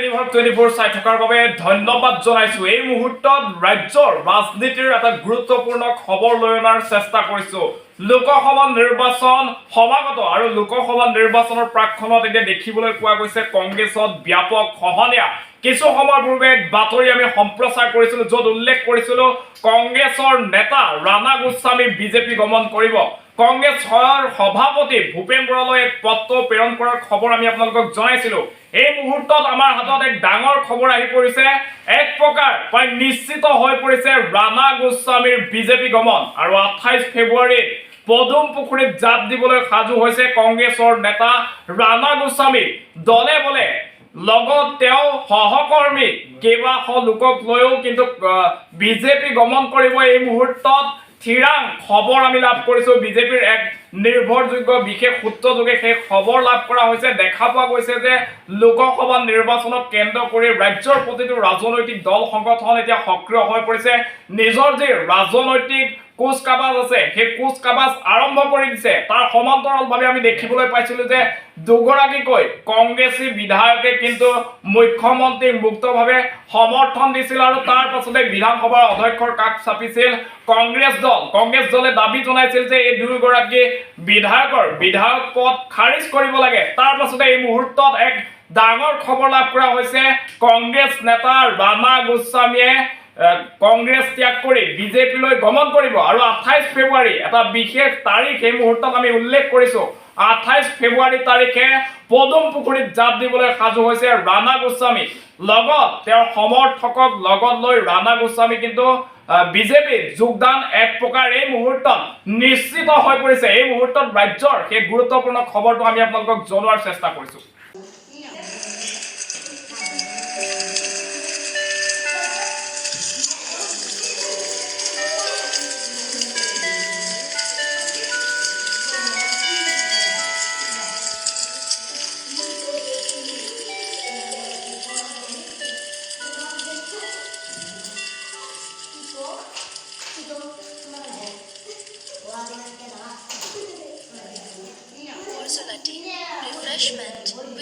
এনিভাৰ 24 চাই থকাৰ বাবে ধন্যবাদ জনাইছো। এই মুহূৰ্তত ৰাজ্যৰ ৰাজনীতিৰ এটা গুৰুত্বপূৰ্ণ খবৰ লৈ অনাৰ চেষ্টা কৰিছো। লোকসভা নিৰ্বাচন সমাগত আৰু লোকসভা নিৰ্বাচনৰ প্ৰাকখনত এতিয়া দেখিবলৈ পোৱা গৈছে কংগ্ৰেছত ব্যাপক খহনীয়া। কিছু সময় পূৰ্বে বাতৰি আমি সম্প্ৰচাৰ কৰিছিলো, য'ত উল্লেখ কৰিছিলো কংগ্ৰেছৰ নেতা ৰাণা গোস্বামী বিজেপি গমন কৰিব। কংগ্ৰেছৰ সভাপতি ভূপেন বৰালৈ এক পত্ৰ প্ৰেৰণ কৰাৰ খবৰ আমি আপোনালোকক জনাইছিলো। এই মুহূৰ্তত আমাৰ হাতত এক ডাঙৰ খবৰ আহি পৰিছে। এক প্ৰকাৰ প্ৰায় নিশ্চিত হৈ পৰিছে ৰাণা গোস্বামীৰ বিজেপি গমন আৰু 28 ফেব্ৰুৱাৰীত পদুম পুখুৰীত জাপ দিবলৈ সাজু হৈছে কংগ্ৰেছৰ নেতা ৰাণা গোস্বামী। দলে বলে লগত তেওঁ সহকৰ্মী কেইবাশ লোকক লৈও কিন্তু বিজেপি গমন কৰিব। এই মুহূৰ্তত থিৰাং খবৰ আমি লাভ কৰিছো, বিজেপিৰ এক নিৰ্ভৰযোগ্য বিশেষ সূত্ৰযোগে সেই খবৰ লাভ কৰা হৈছে। দেখা পোৱা গৈছে যে লোকসভা নিৰ্বাচনক কেন্দ্ৰ কৰি ৰাজ্যৰ প্ৰতিটো ৰাজনৈতিক দল সংগঠন এতিয়া সক্ৰিয় হৈ পৰিছে। নিজৰ যে ৰাজনৈতিক কুচকাবাজ আছে সেই কুচকাবাজ আৰম্ভ কৰি দিছে। তাৰ সমান্তৰালভাৱে আমি দেখিবলৈ পাইছিলো যে দুগৰাকীকৈ কংগ্ৰেছী বিধায়কে কিন্তু মুখ্যমন্ত্ৰীক মুক্তভাৱে সমৰ্থন দিছিল আৰু তাৰ পাছতে বিধানসভাৰ অধ্যক্ষৰ কাষ চাপিছিল কংগ্ৰেছ দল। কংগ্ৰেছ দলে দাবী জনাইছিল যে এই দুয়োগৰাকী বিধায়কৰ বিধায়ক পদ খাৰিজ কৰিব লাগে। তাৰ পাছতে এই মুহূৰ্তত এক ডাঙৰ খবৰ লাভ কৰা হৈছে, কংগ্ৰেছ নেতা ৰাণা গোস্বামীয়ে কংগ্ৰেছ ত্যাগ কৰি বিজেপিলৈ গমন কৰিব আৰু 28 ফেব্ৰুৱাৰী এটা বিশেষ তাৰিখ এই মুহূৰ্তত আমি উল্লেখ কৰিছো। 28 ফেব্ৰুৱাৰী তাৰিখে পদুম পুখুৰীত জাপ দিবলৈ সাজু হৈছে ৰাণা গোস্বামী। লগত তেওঁৰ সমৰ্থকক লগত লৈ ৰাণা গোস্বামী কিন্তু বিজেপিত যোগদান এক প্ৰকাৰ এই মুহূৰ্তত নিশ্চিত হৈ পৰিছে। এই মুহূৰ্তত ৰাজ্যৰ সেই গুৰুত্বপূৰ্ণ খবৰটো আমি আপোনালোকক জনোৱাৰ চেষ্টা কৰিছো। Refreshment.